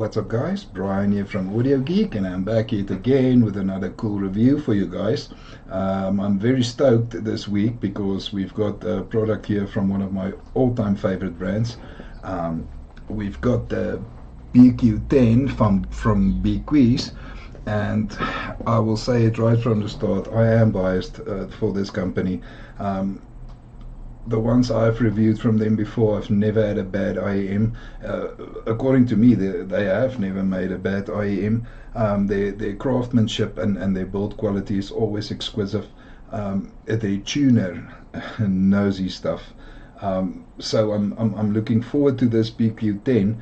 What's up guys, Brian here from Audio Geek, and I'm back yet again with another cool review for you guys. I'm very stoked this week because we've got a product here from one of my all-time favorite brands. We've got the BQ10 from BQEYZ, and I will say it right from the start, I am biased for this company. The ones I've reviewed from them before, I've never had a bad IEM. According to me, they have never made a bad IEM. Their craftsmanship and their build quality is always exquisite. Their tuner knows his stuff. So I'm looking forward to this BQ10.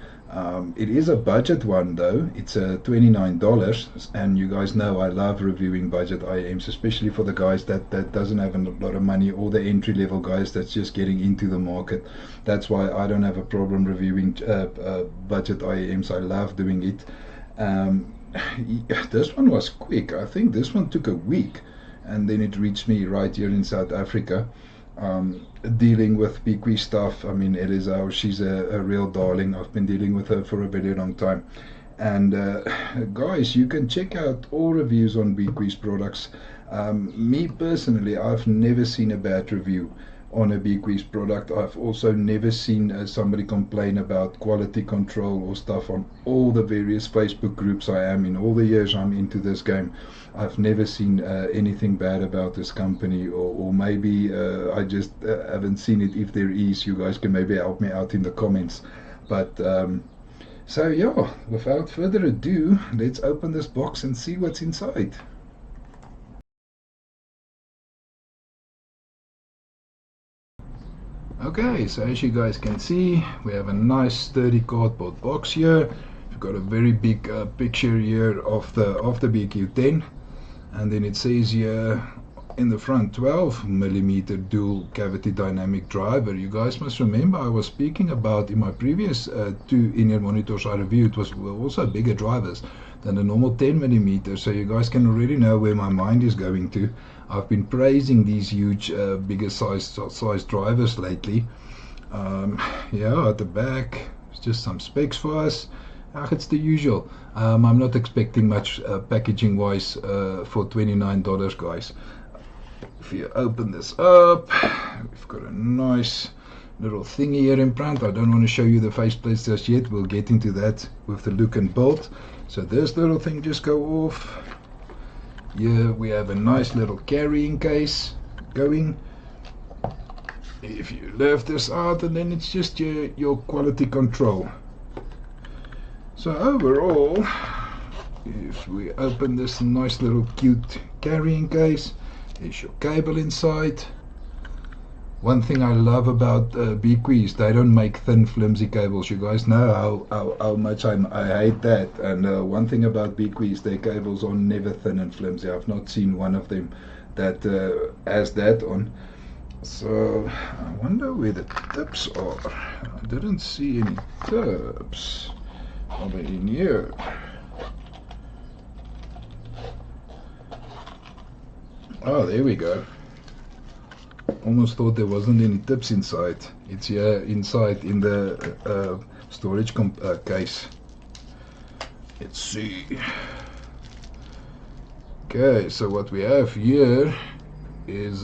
It is a budget one though. It's $29, and you guys know I love reviewing budget IEMs, especially for the guys that doesn't have a lot of money, or the entry level guys that's just getting into the market. That's why I don't have a problem reviewing budget IEMs. I love doing it. This one was quick. I think this one took a week, and then it reached me right here in South Africa. Dealing with BQEYZ stuff, I mean, she's a real darling. I've been dealing with her for a very long time. And guys, you can check out all reviews on BQEYZ products. Me personally, I've never seen a bad review on a BQEYZ product. I've also never seen somebody complain about quality control or stuff on all the various Facebook groups I am in. All the years I'm into this game, I've never seen anything bad about this company, or maybe I just haven't seen it. If there is, you guys can maybe help me out in the comments. But so yeah, without further ado, let's open this box and see what's inside. Okay, so as you guys can see, we have a nice sturdy cardboard box here. We've got a very big picture here of the BQ10, and then it says here in the front 12mm dual cavity dynamic driver. You guys must remember I was speaking about in my previous two in-ear monitors I reviewed were also bigger drivers than the normal 10mm, so you guys can already know where my mind is going to. I've been praising these huge bigger size drivers lately. Yeah, at the back it's just some specs for us. It's the usual. I'm not expecting much packaging wise for $29, guys. If you open this up, we've got a nice little thingy here in front. I don't want to show you the faceplates just yet. We'll get into that with the look and build. So this little thing just go off. Here we have a nice little carrying case going. If you lift this out, and then it's just your quality control. So overall, if we open this nice little cute carrying case, there's your cable inside. One thing I love about BQEYZ, they don't make thin flimsy cables. You guys know how much I hate that. And one thing about BQEYZ, their cables are never thin and flimsy. I've not seen one of them that has that on. So I wonder where the tips are. I didn't see any tips over in here. Oh, there we go. Almost thought there wasn't any tips inside. It's here inside in the storage case. Let's see. Okay, so what we have here is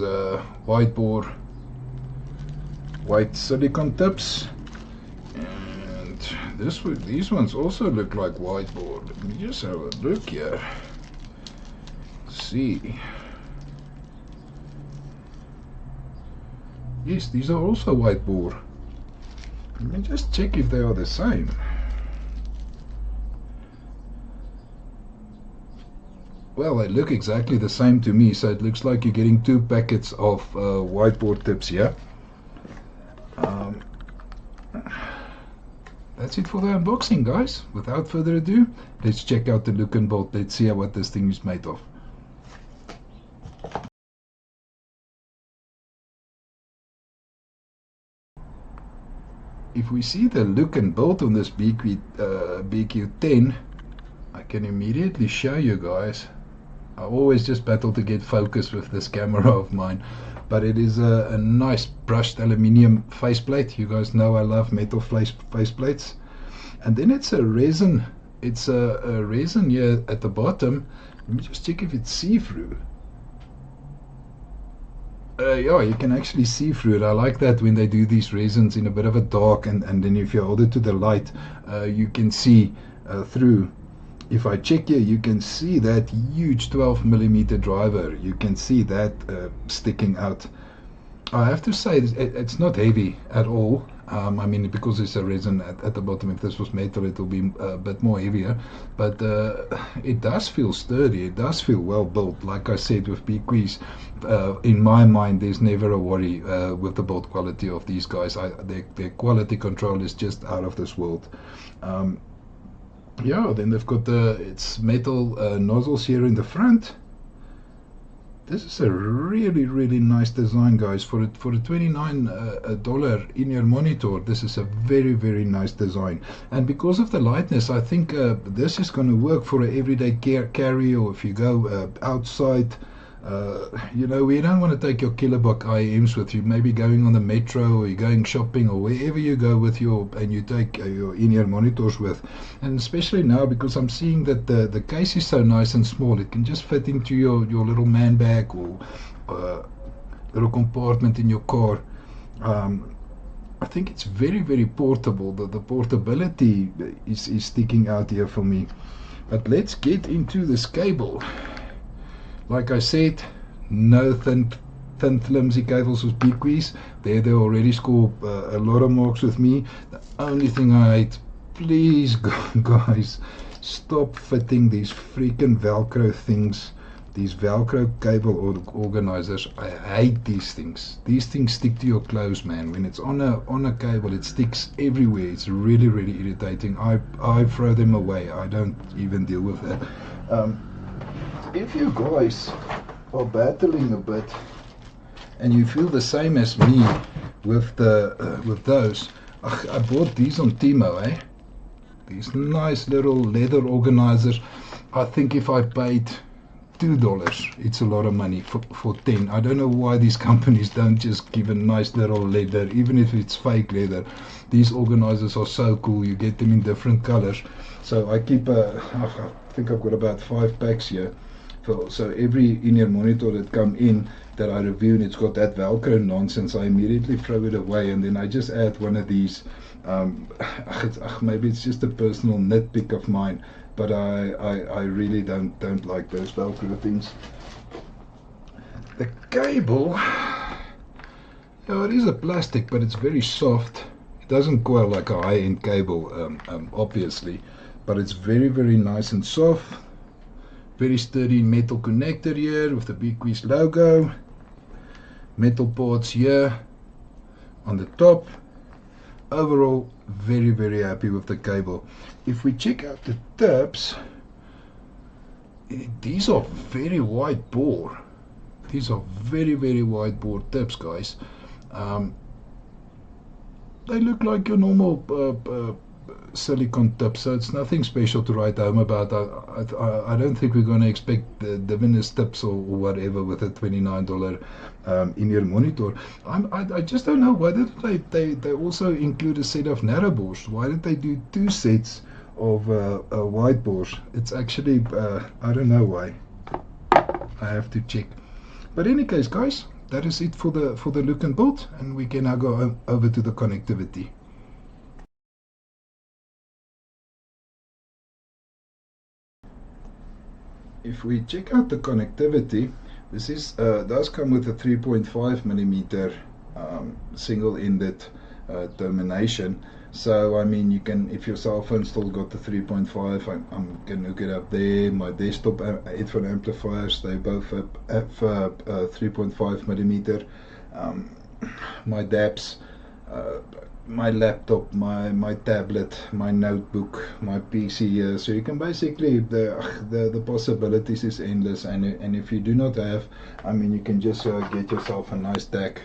white silicone tips, and these ones also look like whiteboard. Let me just have a look here. Let's see. Yes, these are also whiteboard. Let me just check if they are the same. Well, they look exactly the same to me, so it looks like you're getting two packets of whiteboard tips here. That's it for the unboxing, guys. Without further ado, let's check out the look and build. Let's see what this thing is made of. If we see the look and build on this BQ10, I can immediately show you guys. I always just battle to get focus with this camera of mine, but it is a nice brushed aluminium faceplate. You guys know I love metal faceplates. And then it's a resin it's a resin here at the bottom. Let me just check if it's see-through. Yeah, you can actually see through it. I like that when they do these resins in a bit of a dark, and then if you hold it to the light, you can see through. If I check here, you can see that huge 12mm driver. You can see that sticking out. I have to say, it's not heavy at all. I mean, because it's a resin at the bottom. If this was metal, it will be a bit more heavier. But it does feel sturdy. It does feel well built. Like I said, with BQEYZ, in my mind, there's never a worry with the build quality of these guys. Their quality control is just out of this world. Yeah, then they've got it's metal nozzles here in the front. This is a really nice design, guys. For a $29 in-ear monitor, this is a very nice design. And because of the lightness, I think this is going to work for an everyday carry, or if you go outside. You know, you don't want to take your kilobuck IEMs with you. Maybe going on the metro, or you're going shopping, or wherever you go with and you take your in-ear monitors with. And especially now, because I'm seeing that the case is so nice and small, it can just fit into your little man bag, or little compartment in your car. I think it's very portable. The portability is sticking out here for me. But let's get into this cable. Like I said, no thin flimsy cables with BQEYZ. They already score a lot of marks with me. The only thing I hate, please guys, stop fitting these freaking Velcro things, these Velcro cable organizers. I hate these things. These things stick to your clothes, man. When it's on a cable, it sticks everywhere. It's really irritating. I throw them away. I don't even deal with that. If you guys are battling a bit and you feel the same as me with those, I bought these on Timo, these nice little leather organizers. I think if I paid $2, it's a lot of money for 10. I don't know why these companies don't just give a nice little leather, even if it's fake leather. These organizers are so cool. You get them in different colors. So I keep I think I've got about 5 packs here. So every in-ear monitor that come in that I review, and it's got that Velcro nonsense, I immediately throw it away, and then I just add one of these. Maybe it's just a personal nitpick of mine, but I really don't like those Velcro things. The cable, yeah, it is a plastic, but it's very soft. It doesn't coil like a high-end cable, obviously, but it's very nice and soft. Very sturdy metal connector here with the BQEYZ logo. Metal ports here on the top. Overall, very happy with the cable. If we check out the tabs, these are very wide bore. These are very wide bore tabs, guys. They look like your normal silicone tip, so it's nothing special to write home about. I don't think we're going to expect the divinest tips or whatever with a $29 in-ear monitor. I just don't know, why did they also include a set of narrow bores? Why did they do 2 sets of wide bores? It's actually I don't know why. I have to check. But in any case, guys, that is it for the look and build, and we can now go over to the connectivity. If we check out the connectivity, this is does come with a 3.5mm single-ended termination. So I mean, you can, if your cell phone still got the 3.5, I'm going to hook it up there. My desktop headphone amplifiers, they both have 3.5mm. My DAPs, my laptop, my tablet, my notebook, my PC here. So you can basically, the possibilities is endless. And if you do not have, I mean, you can just get yourself a nice DAC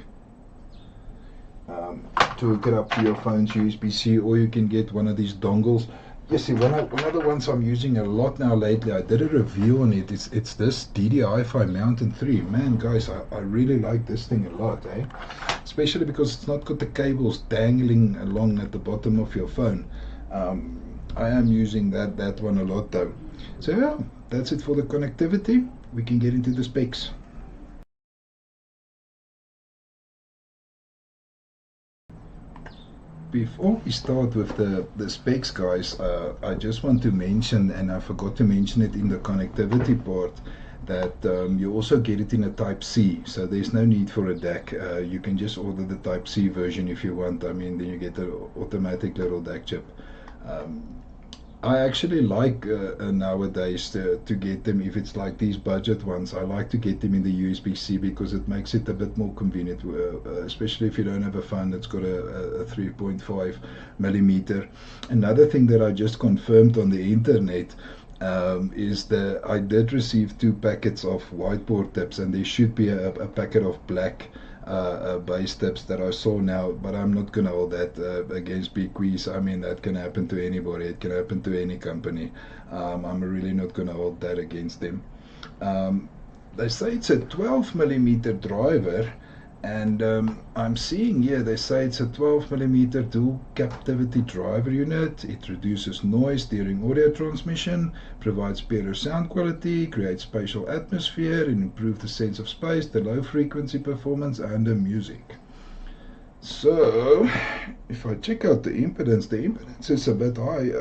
to hook it up to your phone's USB-C, or you can get one of these dongles. You see, one of the ones I'm using a lot now lately, I did a review on it. It's this DDI-Fi Mountain 3. Man, guys, I really like this thing a lot, especially because it's not got the cables dangling along at the bottom of your phone. I am using that one a lot though. So yeah, that's it for the connectivity. We can get into the specs. Before we start with the specs, guys, I just want to mention, and I forgot to mention it in the connectivity part, that you also get it in a Type C, so there's no need for a DAC. You can just order the Type C version if you want. I mean, then you get an automatic little DAC chip. Um, I actually like nowadays to get them, if it's like these budget ones, I like to get them in the USB-C because it makes it a bit more convenient, especially if you don't have a phone that's got a 3.5 millimeter. Another thing that I just confirmed on the internet is that I did receive 2 packets of whiteboard tips, and there should be a packet of black base tips that I saw now, but I'm not going to hold that against BQEYZ. I mean, that can happen to anybody, it can happen to any company. I'm really not going to hold that against them. They say it's a 12 millimeter driver, and I'm seeing here they say it's a 12 millimeter dual captivity driver unit. It reduces noise during audio transmission, provides better sound quality, creates spatial atmosphere, and improves the sense of space, the low frequency performance, and the music. So if I check out the impedance is a bit high.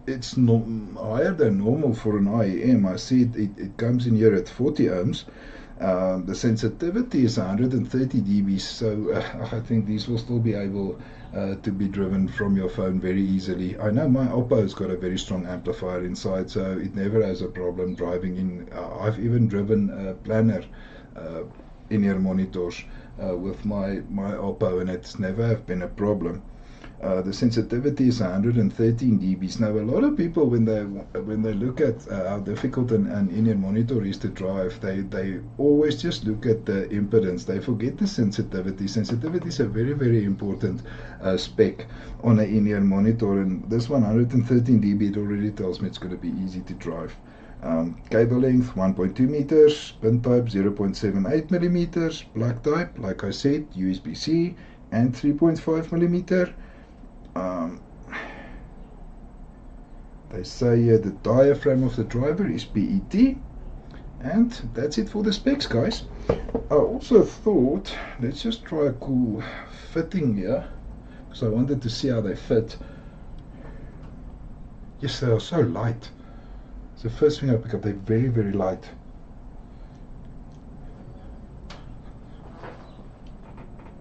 It's no higher than normal for an IEM. I see it comes in here at 40 ohms. The sensitivity is 130 dB, so I think these will still be able to be driven from your phone very easily. I know my Oppo's got a very strong amplifier inside, so it never has a problem driving in. I've even driven planar in-ear monitors with my Oppo, and it's never have been a problem. The sensitivity is 113 dBs. Now, a lot of people, when they look at how difficult an in-ear monitor is to drive, they always just look at the impedance. They forget the sensitivity. Sensitivity is a very, very important spec on an in-ear monitor, and this 113 dB, it already tells me it's going to be easy to drive. Cable length 1.2 meters, pin type 0.78 millimeters, plug type, like I said, USB-C and 3.5 millimeter. They say the diaphragm of the driver is PET, and that's it for the specs, guys. I also thought, let's just try a cool fitting here, because I wanted to see how they fit. Yes, they are so light. It's the first thing I pick up. They're very, very light.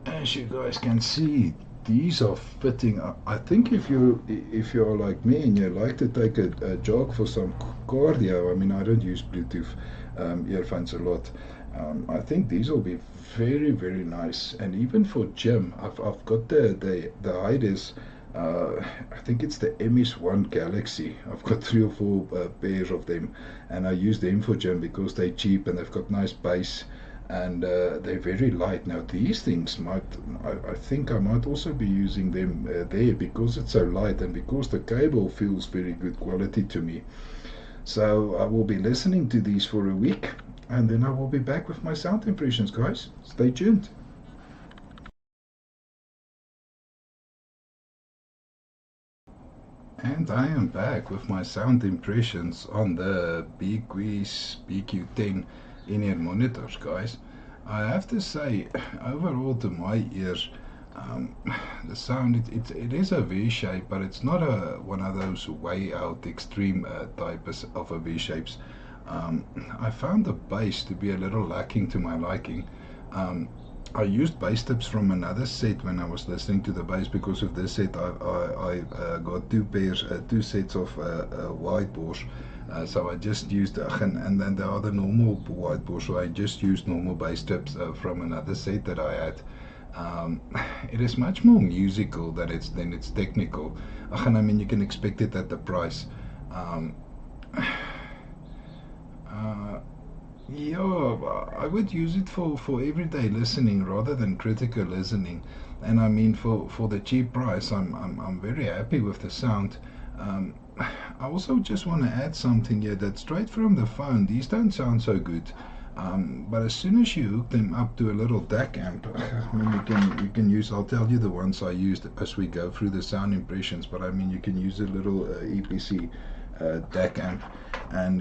As you guys can see, these are fitting. I think if you are like me and you like to take a jog for some cardio, I mean, I don't use Bluetooth earphones a lot. I think these will be very, very nice. And even for gym, I've got the Hydis. I think it's the MS1 Galaxy. I've got 3 or 4 pairs of them, and I use them for gym because they're cheap and they've got nice bass, and they're very light. Now these things I think I might also be using them there because it's so light and because the cable feels very good quality to me. So I will be listening to these for a week, and then I will be back with my sound impressions, guys. Stay tuned. And I am back with my sound impressions on the BQEYZ BQ10 in-ear monitors, guys. I have to say, overall to my ears, the sound, it is a V shape, but it's not one of those way out extreme type of a V shapes. I found the bass to be a little lacking to my liking. I used bass tips from another set when I was listening to the bass. Because of this set I got 2 sets of wide bores, so I just used and then there are the normal wide bores, so I just used normal bass tips from another set that I had. It is much more musical than it's technical. I mean, you can expect it at the price. Yeah, I would use it for everyday listening rather than critical listening. And I mean, for the cheap price, I'm very happy with the sound. I also just want to add something here, that straight from the phone, these don't sound so good. But as soon as you hook them up to a little DAC amp, I mean, you can use. I'll tell you the ones I used as we go through the sound impressions. But I mean, you can use a little EPC DAC amp, and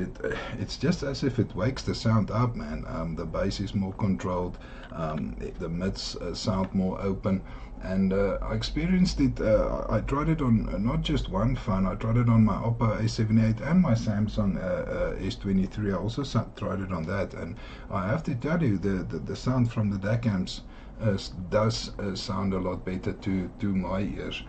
it's just as if it wakes the sound up, man. The bass is more controlled, the mids sound more open, and I experienced it. I tried it on not just one phone. I tried it on my Oppo A78 and my Samsung S23. I also tried it on that, and I have to tell you, the sound from the DAC amps does sound a lot better to my ears.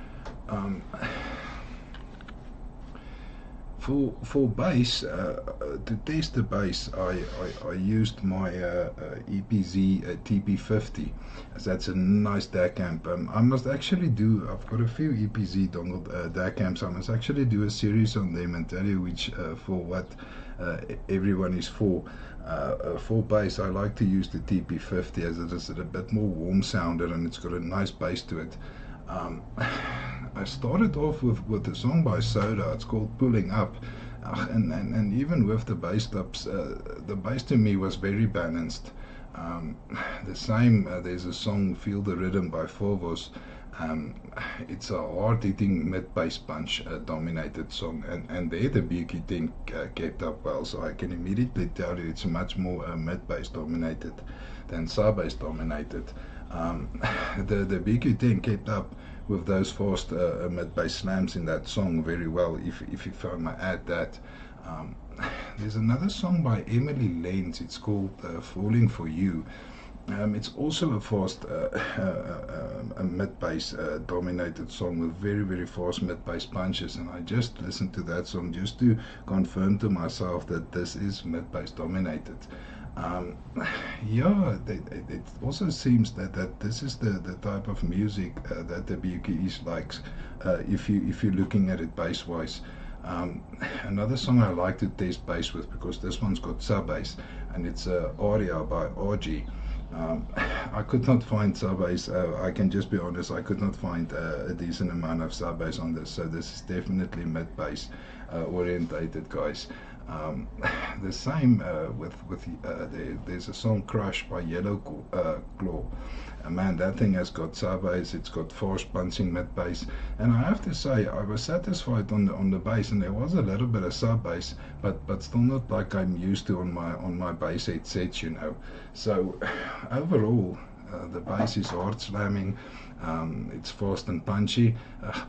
For bass, to test the bass, I used my EPZ TP50. So that's a nice DAC amp. I must actually do, I've got a few EPZ dongle DAC amps. I must actually do a series on them and tell you which for what everyone is for. For bass, I like to use the TP50 as it is a bit more warm sounder and it's got a nice bass to it. I started off with a song by Soda. It's called Pullin Up, and even with the bass stops, the bass to me was very balanced. The same, there's a song Feel the Rhythm by FOVOS. It's a hard-hitting mid-bass punch dominated song, and there the BQ10 kept up well, so I can immediately tell you it's much more mid-bass dominated than sub-bass dominated. The BQ10 kept up with those fast mid-bass slams in that song very well, if I may add that. There's another song by Amelie Lenz. It's called Falling For You. It's also a fast a mid-bass dominated song with very, very fast mid-bass punches, and I just listened to that song just to confirm to myself that this is mid-bass dominated. Yeah, it also seems that this is the type of music that the BQEYZ likes, if you're looking at it bass wise. Another song I like to test bass with, because this one's got sub bass, and it's Aria by Argy. I could not find sub bass. I can just be honest, I could not find a decent amount of sub bass on this, so this is definitely mid bass orientated, guys. The same there's a song Crush by Yellow Claw. Man, that thing has got sub bass, it's got fast punching mid bass, and I have to say I was satisfied on the bass, and there was a little bit of sub bass, but still not like I'm used to on my bass headsets, you know. So overall, the bass is hard slamming. It's fast and punchy,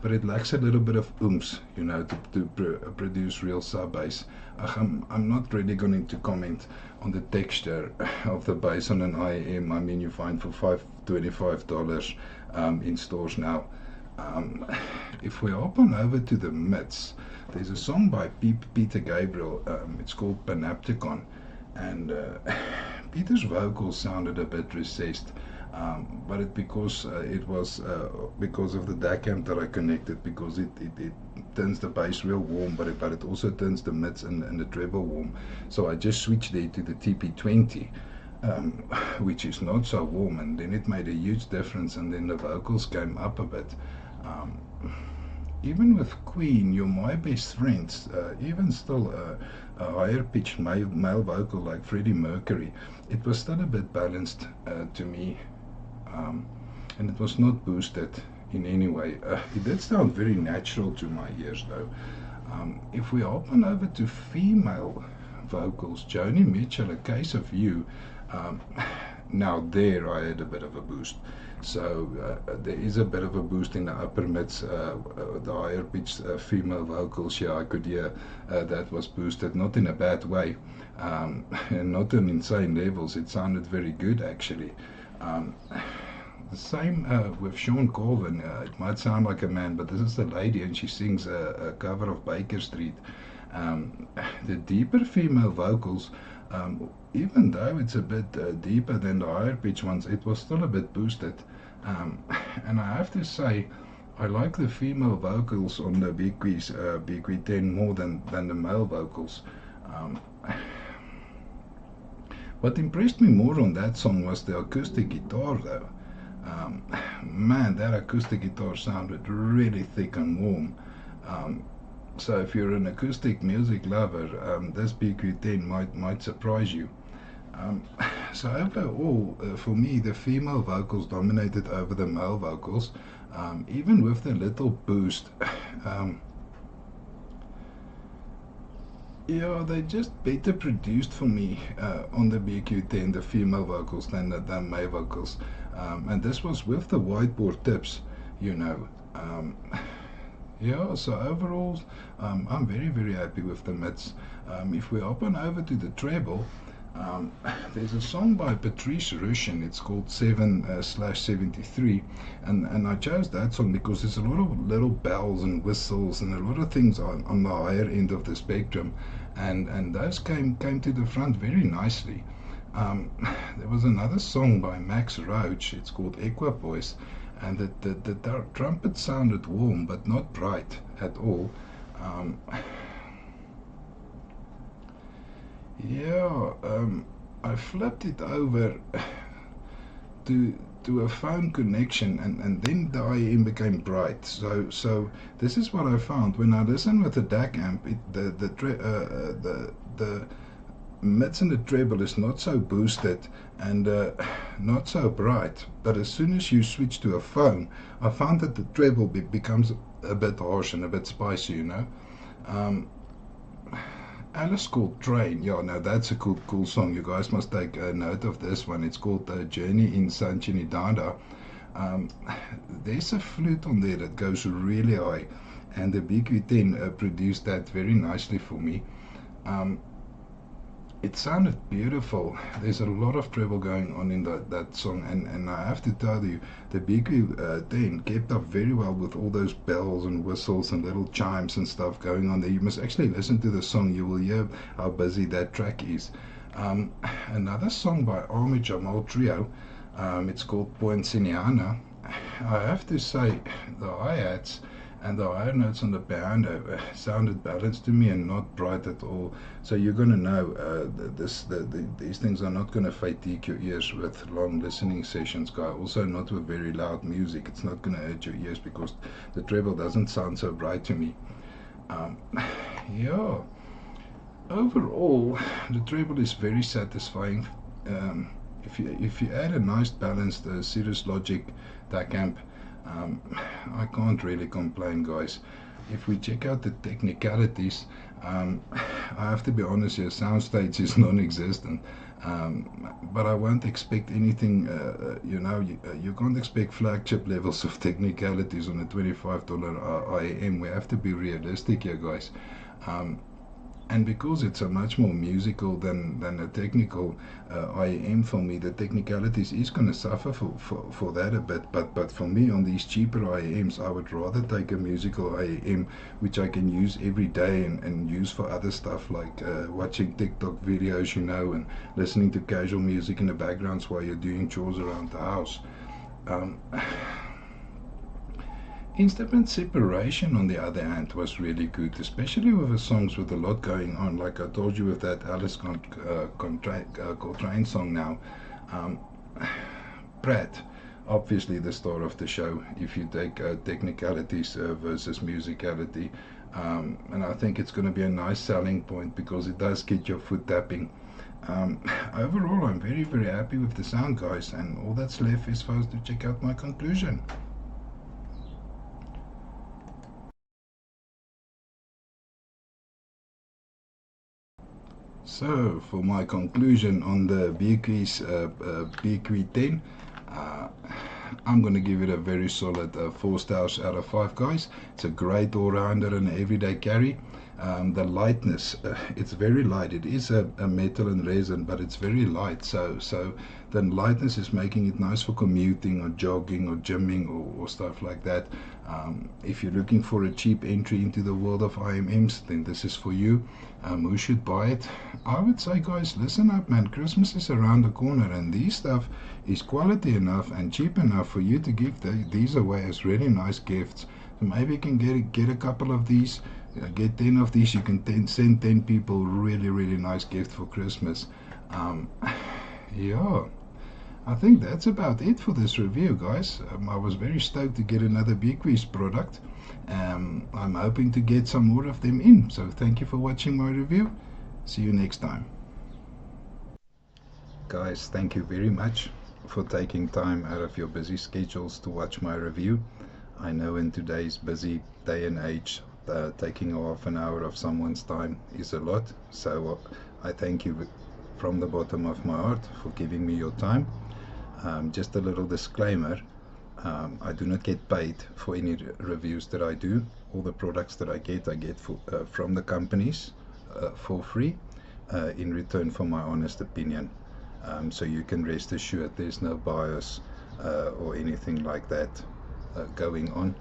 but it lacks a little bit of oomph, you know, to produce real sub bass. I'm not really going to comment on the texture of the bass on an IM. I mean, you find for $25 in stores now. If we open over to the mids, there's a song by Peter Gabriel. It's called Panopticon, and Peter's vocals sounded a bit recessed. But it was because of the DAC amp that I connected, because it turns the bass real warm, but it also turns the mids and the treble warm. So I just switched there to the TP20, which is not so warm, and then it made a huge difference, and then the vocals came up a bit. Even with Queen, You're My Best Friends, even still a higher pitched male vocal like Freddie Mercury, it was still a bit balanced to me. And it was not boosted in any way. It did sound very natural to my ears though. If we open over to female vocals, Joni Mitchell, A Case of You, now there I had a bit of a boost. So there is a bit of a boost in the upper mids, the higher pitched female vocals. Yeah, I could hear that was boosted, not in a bad way, and not on insane levels. It sounded very good actually. The same with Shawn Colvin. It might sound like a man, but this is a lady, and she sings a cover of Baker Street. The deeper female vocals, even though it's a bit deeper than the higher pitch ones, it was still a bit boosted. And I have to say, I like the female vocals on the BQEYZ BQ10 more than the male vocals. What impressed me more on that song was the acoustic guitar though. Man, that acoustic guitar sounded really thick and warm. So if you're an acoustic music lover, this BQ10 might surprise you. Um, so overall, for me, the female vocals dominated over the male vocals, even with the little boost. Um, yeah, they just better produced for me on the BQ10, the female vocals, than the male vocals. And this was with the whiteboard tips, you know. Yeah, so overall, I'm very, very happy with the mids. If we hop on over to the treble, um, there's a song by Patrice Ruschen. It's called 7/73, and I chose that song because there's a lot of little bells and whistles and a lot of things on the higher end of the spectrum, and those came to the front very nicely. Um, there was another song by Max Roach. It's called Equipoise, and the trumpet sounded warm but not bright at all. Um, Yeah, I flipped it over to a phone connection, and then the IM became bright. So this is what I found when I listen with the DAC amp. The mids and the treble is not so boosted and not so bright. But as soon as you switch to a phone, I found that the treble becomes a bit harsh and a bit spicy. Um, Alice Coltrane, yeah, now that's a cool song. You guys must take a note of this one. It's called Joni in Satchidananda. Um, there's a flute on there that goes really high, and the BQ10 produced that very nicely for me. Um, it sounded beautiful. There's a lot of treble going on in that song, and I have to tell you, the BQ10 kept up very well with all those bells and whistles and little chimes and stuff going on there. You must actually listen to the song. You will hear how busy that track is. Um, Another song by Ahmed Jamal Trio. It's called Poinciana. I have to say, the hi-hats and the higher notes on the piano sounded balanced to me and not bright at all. So you're gonna know these things are not gonna fatigue your ears with long listening sessions, guy. Also not with very loud music. It's not gonna hurt your ears because the treble doesn't sound so bright to me. Um, yeah. Overall, the treble is very satisfying. If you add a nice balanced Cirrus Logic DAC amp, um, I can't really complain, guys. If we check out the technicalities, I have to be honest here, soundstage is non-existent. But I won't expect anything, you can't expect flagship levels of technicalities on a $25 IAM. We have to be realistic here, guys. Um, and because it's a much more musical than a technical IEM for me, the technicalities is going to suffer for that a bit. But for me, on these cheaper IEMs, I would rather take a musical IEM which I can use every day and use for other stuff like watching TikTok videos, and listening to casual music in the backgrounds while you're doing chores around the house. Um, Instrument separation, on the other hand, was really good, especially with the songs with a lot going on. Like I told you with that Alice Coltrane song now. Um, Pratt, obviously the star of the show, if you take technicalities versus musicality. And I think it's going to be a nice selling point because it does get your foot tapping. Um, Overall, I'm very, very happy with the sound, guys, and all that's left is for us to check out my conclusion. So, for my conclusion on the BQEYZ BQ10, uh, I'm going to give it a very solid 4 stars out of 5, guys. It's a great all-rounder and everyday carry. The lightness, it's very light. It is a metal and resin, but it's very light. So the lightness is making it nice for commuting or jogging or gymming or stuff like that. If you're looking for a cheap entry into the world of IMMs, then this is for you. Who should buy it? I would say, guys, listen up, man. Christmas is around the corner, and these stuff is quality enough and cheap enough for you to give these away as really nice gifts. So maybe you can get a couple of these. Get 10 of these. You can send 10 people really, really nice gift for Christmas. Yeah, I think that's about it for this review, guys. I was very stoked to get another BQEYZ product. I'm hoping to get some more of them in. So thank you for watching my review. See you next time. guys, thank you very much for taking time out of your busy schedules to watch my review. I know in today's busy day and age, taking half an hour of someone's time is a lot, so I thank you from the bottom of my heart for giving me your time. Just a little disclaimer, I do not get paid for any reviews that I do. All the products that I get from the companies for free, in return for my honest opinion. So you can rest assured there's no bias or anything like that going on.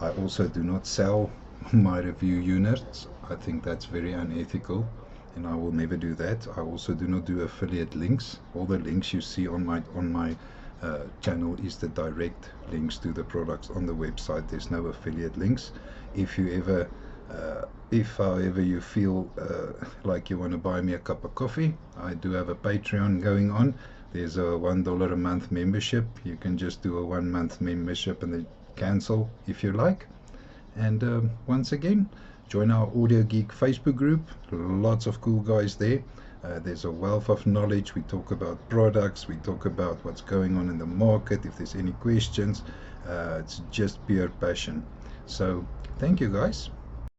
I also do not sell my review units. I think that's very unethical, and I will never do that. I also do not do affiliate links. All the links you see on my channel is the direct links to the products on the website. There's no affiliate links. If however you feel like you want to buy me a cup of coffee, I do have a Patreon going on. There's a $1 a month membership. You can just do a 1 month membership and then cancel if you like. And once again, join our Audio Geek Facebook group. Lots of cool guys there. There's a wealth of knowledge. We talk about products, we talk about what's going on in the market. If there's any questions, it's just pure passion. So thank you guys.